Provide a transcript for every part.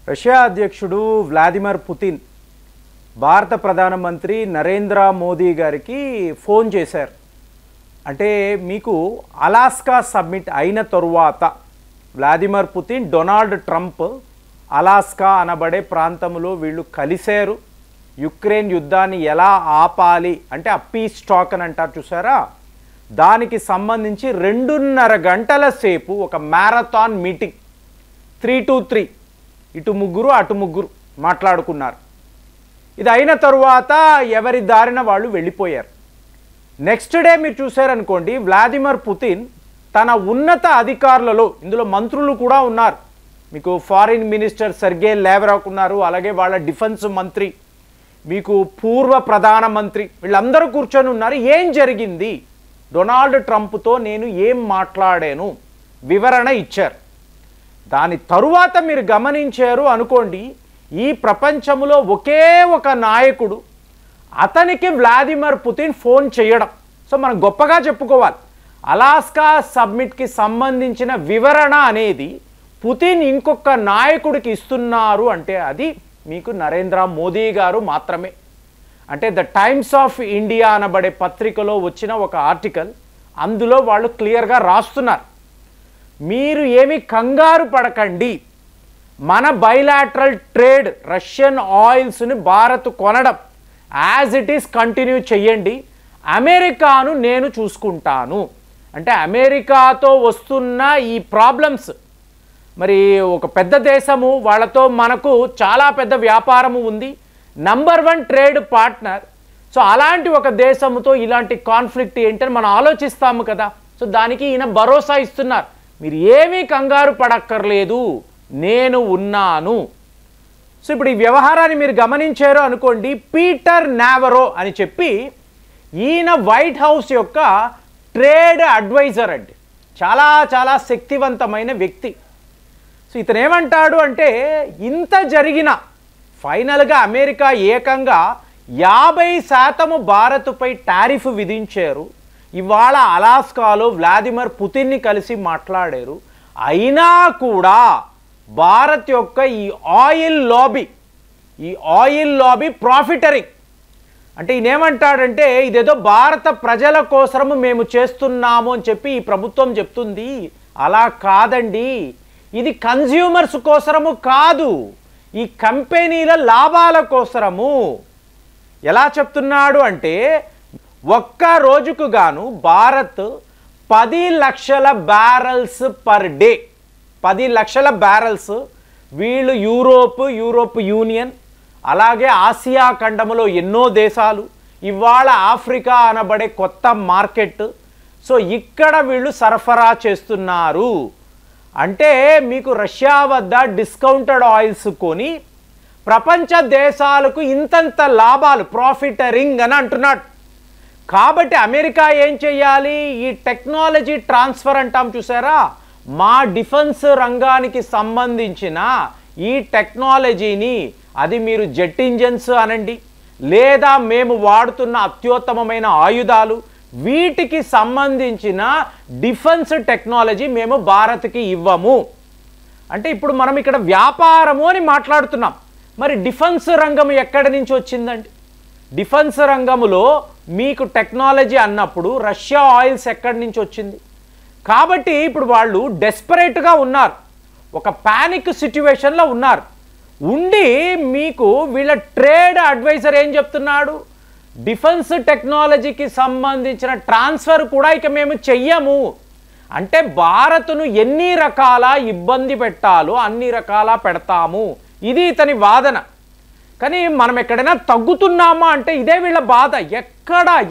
Russia అధ్యక్షుడు Vladimir Putin భారత ప్రధానమంత్రి నరేంద్ర మోదీ గారికి ఫోన్ చేశారు. అంటే మీకు అలాస్కా సబ్మిట్ అయిన తరువాత Vladimir Putin Donald Trump Alaska అనబడే ప్రాంతంలో వీళ్ళు కలిశారు. యుక్రెయిన్ యుద్ధాన్ని ఎలా ఆపాలి అంటే ఆ పీస్ టాక్ అని అంటారు చూసారా, దానికి సంబంధించి 2.5 గంటల సేపు ఒక మ్యారథాన్ మీటింగ్ 3 to 3 ఇటు ముగ్గురు అటు ముగ్గురు మాట్లాడుకున్నారు. ఇది అయిన తరువాత ఎవరి దారిన వాళ్ళు వెళ్ళిపోయారు. నెక్స్ట్ డే మీరు చూశారనుకోండి, వ్లాదిమిర్ పుతిన్ తన ఉన్నత అధికారులలో, ఇందులో మంత్రులు కూడా ఉన్నారు, మీకు ఫారిన్ మినిస్టర్ సెర్గే లావ్రోవ్ ఉన్నారు, అలాగే వాళ్ళ డిఫెన్స్ మంత్రి, మీకు పూర్వ ప్రధానమంత్రి, వీళ్ళందరూ కూర్చొని ఉన్నారు. ఏం జరిగింది, డొనాల్డ్ ట్రంప్తో నేను ఏం మాట్లాడాను వివరణ ఇచ్చారు. దాని తరువాత మీరు గమనించారు అనుకోండి, ఈ ప్రపంచంలో ఒకే ఒక నాయకుడు, అతనికి వ్లాదిమిర్ పుతిన్ ఫోన్ చేయడం. సో మనం గొప్పగా చెప్పుకోవాలి. అలాస్కా సబ్మిట్కి సంబంధించిన వివరణ అనేది పుతిన్ ఇంకొక నాయకుడికి ఇస్తున్నారు అంటే అది మీకు నరేంద్ర మోదీ గారు మాత్రమే. అంటే ద టైమ్స్ ఆఫ్ ఇండియా అనబడే పత్రికలో వచ్చిన ఒక ఆర్టికల్, అందులో వాళ్ళు క్లియర్గా రాస్తున్నారు, మీరు ఏమి కంగారు పడకండి, మన బైలాటరల్ ట్రేడ్ రష్యన్ ఆయిల్స్ని భారత్ కొనడం యాజ్ ఇట్ ఈస్ కంటిన్యూ చేయండి, అమెరికాను నేను చూసుకుంటాను. అంటే అమెరికాతో వస్తున్న ఈ ప్రాబ్లమ్స్, మరి ఒక పెద్ద దేశము, వాళ్ళతో మనకు చాలా పెద్ద వ్యాపారము ఉంది, నంబర్ 1 ట్రేడ్ పార్ట్నర్. సో అలాంటి ఒక దేశంతో ఇలాంటి కాన్ఫ్లిక్ట్ ఏంటని మనం ఆలోచిస్తాము కదా. సో దానికి ఈయన భరోసా ఇస్తున్నారు, మీరు ఏమీ కంగారు పడక్కర్లేదు, నేను ఉన్నాను. సో ఇప్పుడు ఈ వ్యవహారాన్ని మీరు గమనించారు అనుకోండి, పీటర్ నావరో అని చెప్పి ఈయన వైట్ హౌస్ యొక్క ట్రేడ్ అడ్వైజర్ అండి, చాలా చాలా శక్తివంతమైన వ్యక్తి. సో ఇతను ఏమంటాడు అంటే, ఇంత జరిగిన ఫైనల్గా అమెరికా ఏకంగా 50% భారత్పై టారిఫ్ విధించారు. ఇవాళ అలాస్కాలో వ్లాదిమిర్ పుతిన్ని కలిసి మాట్లాడారు. అయినా కూడా భారత్ యొక్క ఈ ఆయిల్ లాబీ ప్రాఫిటరింగ్. అంటే ఈయనేమంటాడంటే, ఇదేదో భారత ప్రజల కోసము మేము చేస్తున్నాము అని చెప్పి ఈ ప్రభుత్వం చెప్తుంది. అలా కాదండి, ఇది కన్జ్యూమర్స్ కోసము కాదు, ఈ కంపెనీల లాభాల కోసము. ఎలా చెప్తున్నాడు అంటే, ఒక్క రోజుకు గాను భారత్ 10 లక్షల బ్యారల్స్ పర్ డే, 10 లక్షల బ్యారల్స్ వీళ్ళు యూరోప్ యూనియన్, అలాగే ఆసియా ఖండంలో ఎన్నో దేశాలు, ఇవాళ ఆఫ్రికా అనబడే కొత్త మార్కెట్, సో ఇక్కడ వీళ్ళు సరఫరా చేస్తున్నారు. అంటే మీకు రష్యా వద్ద డిస్కౌంటెడ్ ఆయిల్స్ కొని ప్రపంచ దేశాలకు ఇంతంత లాభాలు, ప్రాఫిటరింగ్ అని అంటున్నాడు. కాబట్టి అమెరికా ఏం చేయాలి, ఈ టెక్నాలజీ ట్రాన్స్ఫర్ అంటాం చూసారా, మా డిఫెన్స్ రంగానికి సంబంధించిన ఈ టెక్నాలజీని, అది మీరు జెట్ ఇంజన్స్ అనండి, లేదా మేము వాడుతున్న అత్యుత్తమమైన ఆయుధాలు, వీటికి సంబంధించిన డిఫెన్స్ టెక్నాలజీ మేము భారత్కి ఇవ్వము. అంటే ఇప్పుడు మనం ఇక్కడ వ్యాపారము అని మాట్లాడుతున్నాం. మరి డిఫెన్స్ రంగం ఎక్కడి నుంచి వచ్చిందండి? డిఫెన్స్ రంగంలో మీకు టెక్నాలజీ అన్నప్పుడు రష్యా ఆయిల్స్ ఎక్కడి నుంచి వచ్చింది? కాబట్టి ఇప్పుడు వాళ్ళు డెస్పరేట్గా ఉన్నారు, ఒక ప్యానిక్ సిచ్యువేషన్లో ఉన్నారు. ఉండి మీకు వీళ్ళ ట్రేడ్ అడ్వైజర్ ఏం చెప్తున్నాడు, డిఫెన్స్ టెక్నాలజీకి సంబంధించిన ట్రాన్స్ఫర్ కూడా ఇక మేము చెయ్యము. అంటే భారత్ను ఎన్ని రకాల ఇబ్బంది పెట్టాలో అన్ని రకాల పెడతాము, ఇది ఇతని వాదన. కానీ మనం ఎక్కడైనా తగ్గుతున్నామా అంటే ఇదే వీళ్ళ బాధ.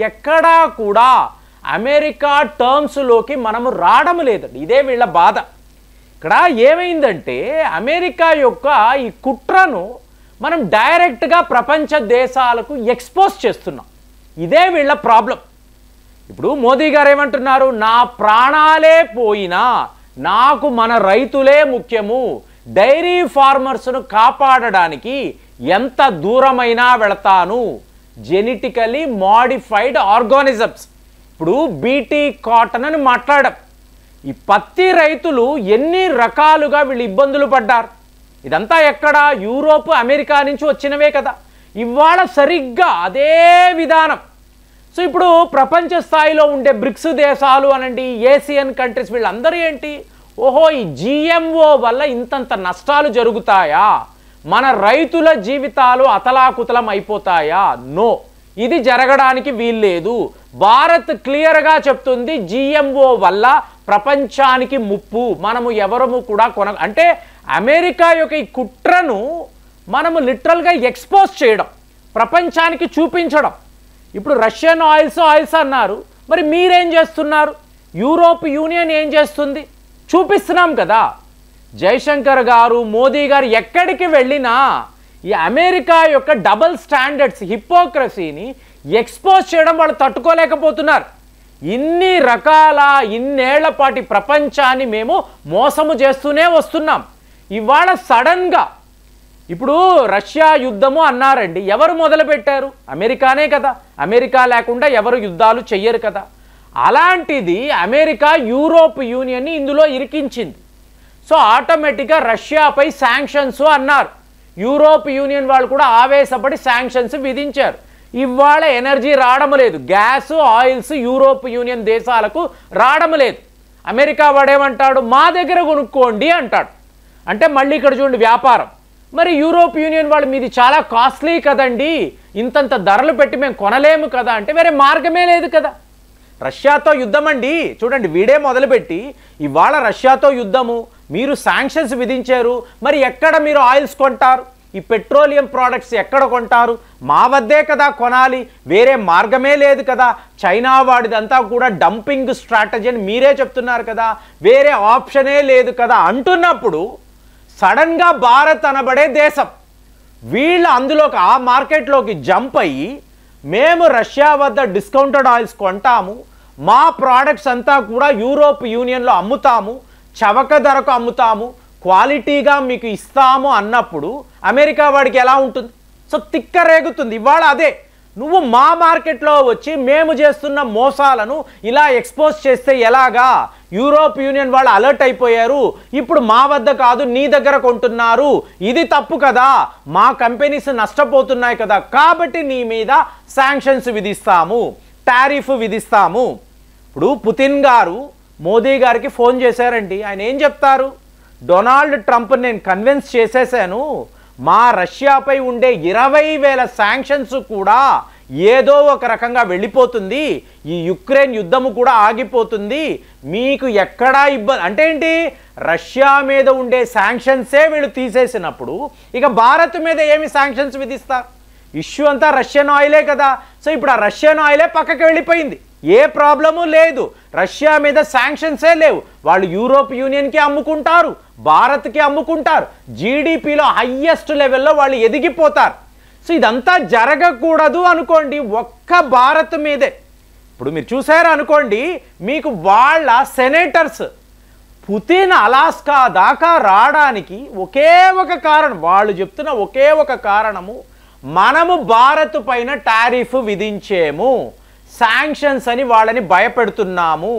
ఎక్కడా కూడా అమెరికా టర్మ్స్లోకి మనము రావడం లేదండి, ఇదే వీళ్ళ బాధ. ఇక్కడ ఏమైందంటే, అమెరికా యొక్క ఈ కుట్రను మనం డైరెక్ట్గా ప్రపంచ దేశాలకు ఎక్స్పోజ్ చేస్తున్నాం, ఇదే వీళ్ళ ప్రాబ్లం. ఇప్పుడు మోదీ గారు ఏమంటున్నారు, నా ప్రాణాలే పోయినా నాకు మన రైతులే ముఖ్యము, డైరీ ఫార్మర్స్ను కాపాడడానికి ఎంత దూరమైనా వెళతాను, జెనెటికలీ మాడిఫైడ్ ఆర్గానిజమ్స్. ఇప్పుడు బీటీ కాటన్ అని మాట్లాడాం. ఈ పత్తి రైతులు ఎన్ని రకాలుగా వీళ్ళు ఇబ్బందులు పడ్డారు. ఇదంతా ఎక్కడ? యూరోప్, అమెరికా నుంచి వచ్చినవే కదా. ఇవాళ సరిగ్గా అదే విధానం. సో ఇప్పుడు ప్రపంచ స్థాయిలో ఉండే బ్రిక్స్ దేశాలు అనండి, ఏసియన్ కంట్రీస్, వీళ్ళందరూ ఏంటి, ఓహో ఈ జిఎంఓ వల్ల ఇంతంత నష్టాలు జరుగుతాయా, మన రైతుల జీవితాలు అతలాకుతలం అయిపోతాయా? నో, ఇది జరగడానికి వీల్లేదు. భారత్ క్లియర్గా చెప్తుంది, జిఎంఓ వల్ల ప్రపంచానికి ముప్పు, మనము ఎవరము కూడా అంటే అమెరికా యొక్క ఈ కుట్రను మనము లిటరల్గా ఎక్స్పోజ్ చేయడం, ప్రపంచానికి చూపించడం. ఇప్పుడు రష్యన్ ఆయిల్స్ అన్నారు, మరి మీరేం చేస్తున్నారు? యూరోప్ యూనియన్ ఏం చేస్తుంది? చూపిస్తున్నాం కదా. జైశంకర్ గారు, మోదీ గారు ఎక్కడికి వెళ్ళినా ఈ అమెరికా యొక్క డబుల్ స్టాండర్డ్స్, హిపోక్రసీని ఎక్స్పోజ్ చేయడం వాళ్ళు తట్టుకోలేకపోతున్నారు. ఇన్ని రకాల ఇన్నేళ్ల పాటి ప్రపంచాన్ని మేము మోసము చేస్తూనే వస్తున్నాం. ఇవాళ సడన్గా ఇప్పుడు రష్యా యుద్ధము అన్నారండి, ఎవరు మొదలుపెట్టారు? అమెరికానే కదా. అమెరికా లేకుండా ఎవరు యుద్ధాలు చెయ్యరు కదా. అలాంటిది అమెరికా యూరోప్ యూనియన్ని ఇందులో ఇరికించింది. సో ఆటోమేటిక్గా రష్యాపై శాంక్షన్స్ అన్నారు. యూరోప్ యూనియన్ వాళ్ళు కూడా ఆవేశపడి శాంక్షన్స్ విధించారు. ఇవాళ ఎనర్జీ రావడం లేదు, గ్యాస్, ఆయిల్స్ యూరోప్ యూనియన్ దేశాలకు రావడం లేదు. అమెరికా వాడేమంటాడు, మా దగ్గర కొనుక్కోండి అంటాడు. అంటే మళ్ళీ ఇక్కడ చూడండి వ్యాపారం. మరి యూరోప్ యూనియన్ వాళ్ళు మీది చాలా కాస్ట్లీ కదండి, ఇంతంత ధరలు పెట్టి మేము కొనలేము కదా అంటే వేరే మార్గమే లేదు కదా. రష్యాతో యుద్ధం అండి, చూడండి వీడే మొదలుపెట్టి ఇవాళ రష్యాతో యుద్ధము, మీరు శాంక్షన్స్ విధించారు, మరి ఎక్కడ మీరు ఆయిల్స్ కొంటారు? ఈ పెట్రోలియం ప్రోడక్ట్స్ ఎక్కడ కొంటారు? మా వద్దే కదా కొనాలి, వేరే మార్గమే లేదు కదా. చైనా వాడిదంతా కూడా డంపింగ్ స్ట్రాటజీ అని మీరే చెప్తున్నారు కదా, వేరే ఆప్షనే లేదు కదా అంటున్నప్పుడు సడన్గా భారత్ అనబడే దేశం వీళ్ళు అందులోకి ఆ మార్కెట్లోకి జంప్ అయ్యి మేము రష్యా వద్ద డిస్కౌంటెడ్ ఆయిల్స్ కొంటాము, మా ప్రోడక్ట్స్ అంతా కూడా యూరోప్ యూనియన్లో అమ్ముతాము, చవక ధరకు అమ్ముతాము, క్వాలిటీగా మీకు ఇస్తాము అన్నప్పుడు అమెరికా వాడికి ఎలా ఉంటుంది? సో తిక్క రేగుతుంది. ఇవాళ అదే, నువ్వు మా మార్కెట్లో వచ్చి మేము చేస్తున్న మోసాలను ఇలా ఎక్స్పోజ్ చేస్తే ఎలాగా? యూరోప్ యూనియన్ వాళ్ళు అలర్ట్ అయిపోయారు, ఇప్పుడు మా వద్ద కాదు నీ దగ్గర కొంటున్నారు, ఇది తప్పు కదా, మా కంపెనీస్ నష్టపోతున్నాయి కదా, కాబట్టి నీ మీద శాంక్షన్స్ విధిస్తాము, టారిఫ్ విధిస్తాము. ఇప్పుడు పుతిన్ గారు మోదీ గారికి ఫోన్ చేశారండి, ఆయన ఏం చెప్తారు? డొనాల్డ్ ట్రంప్ నేను కన్విన్స్ చేసేసాను, మా రష్యాపై ఉండే 20,000 శాంక్షన్స్ కూడా ఏదో ఒక రకంగా వెళ్ళిపోతుంది, ఈ యుక్రెయిన్ యుద్ధము కూడా ఆగిపోతుంది, మీకు ఎక్కడా ఇబ్బంది అంటే ఏంటి? రష్యా మీద ఉండే శాంక్షన్సే వీళ్ళు తీసేసినప్పుడు ఇక భారత్ మీద ఏమి శాంక్షన్స్ విధిస్తారు? ఇష్యూ అంతా రష్యన్ ఆయిలే కదా. సో ఇప్పుడు ఆ రష్యన్ ఆయిలే పక్కకి వెళ్ళిపోయింది, ఏ ప్రాబ్లము లేదు, రష్యా మీద శాంక్షన్సే లేవు, వాళ్ళు యూరోప్ యూనియన్కి అమ్ముకుంటారు, భారత్కి అమ్ముకుంటారు, జీడిపిలో హయ్యెస్ట్ లెవెల్లో వాళ్ళు ఎదిగిపోతారు. సో ఇదంతా జరగకూడదు అనుకోండి, ఒక్క భారత్ మీదే. ఇప్పుడు మీరు చూసారు అనుకోండి, మీకు వాళ్ళ సెనేటర్స్ పుతిన్ అలాస్కా దాకా రావడానికి ఒకే ఒక కారణం, వాళ్ళు చెప్తున్న ఒకే ఒక కారణము, మనము భారత్ పైన టారిఫ్ విధించేము, శాంక్షన్స్ అని వాళ్ళని భయపెడుతున్నాము,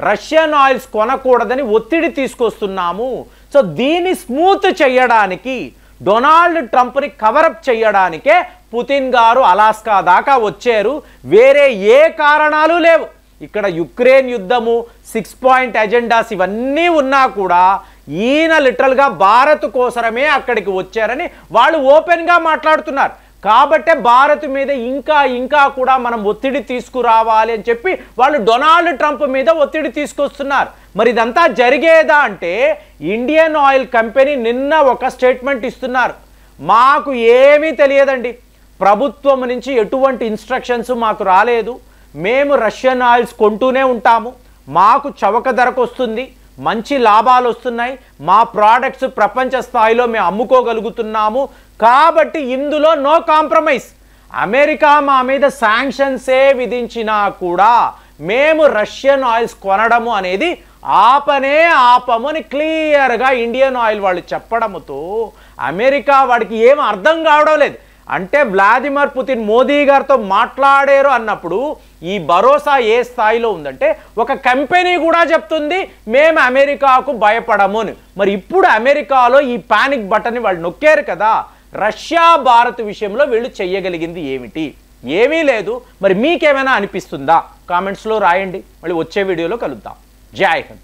రష్యన్ ఆయిల్స్ కొనకూడదని ఒత్తిడి తీసుకొస్తున్నాము. సో దీన్ని స్మూత్ చేయడానికి, డొనాల్డ్ ట్రంప్ని కవరప్ చేయడానికే పుతిన్ గారు అలాస్కా దాకా వచ్చారు, వేరే ఏ కారణాలు లేవు. ఇక్కడ యుక్రెయిన్ యుద్ధము, 6 పాయింట్ ఎజెండాస్ ఇవన్నీ ఉన్నా కూడా ఈయన లిటరల్గా భారత్ కోసమే అక్కడికి వచ్చారని వాళ్ళు ఓపెన్గా మాట్లాడుతున్నారు. కాబట్టే భారత్ మీద ఇంకా కూడా మనం ఒత్తిడి తీసుకురావాలి అని చెప్పి వాళ్ళు డొనాల్డ్ ట్రంప్ మీద ఒత్తిడి తీసుకొస్తున్నారు. మరి ఇదంతా జరిగేదా అంటే ఇండియన్ ఆయిల్ కంపెనీ నిన్న ఒక స్టేట్మెంట్ ఇస్తున్నారు, మాకు ఏమీ తెలియదండి, ప్రభుత్వం నుంచి ఎటువంటి ఇన్స్ట్రక్షన్స్ మాకు రాలేదు, మేము రష్యన్ ఆయిల్స్ కొంటూనే ఉంటాము, మాకు చవక ధరకు వస్తుంది, మంచి లాభాలు వస్తున్నాయి, మా ప్రోడక్ట్స్ ప్రపంచ స్థాయిలో మేము అమ్ముకోగలుగుతున్నాము, కాబట్టి ఇందులో నో కాంప్రమైజ్. అమెరికా మా మీద శాంక్షన్సే విధించినా కూడా మేము రష్యన్ ఆయిల్స్ కొనడము అనేది ఆపము అని క్లియర్గా ఇండియన్ ఆయిల్ వాళ్ళు చెప్పడంతో అమెరికా వాడికి ఏం అర్థం కావడం లేదు. అంటే వ్లాదిమిర్ పుతిన్ మోదీ గారితో మాట్లాడారు అన్నప్పుడు ఈ భరోసా ఏ స్థాయిలో ఉందంటే ఒక కంపెనీ కూడా చెప్తుంది మేము అమెరికాకు భయపడము అని. మరి ఇప్పుడు అమెరికాలో ఈ పానిక్ బటన్ని వాళ్ళు నొక్కారు కదా. రష్యా భారత్ విషయంలో వీళ్ళు చెయ్యగలిగింది ఏమిటి? ఏమీ లేదు. మరి మీకేమైనా అనిపిస్తుందా? కామెంట్స్లో రాయండి. మళ్ళీ వచ్చే వీడియోలో కలుద్దాం. జై హింద్.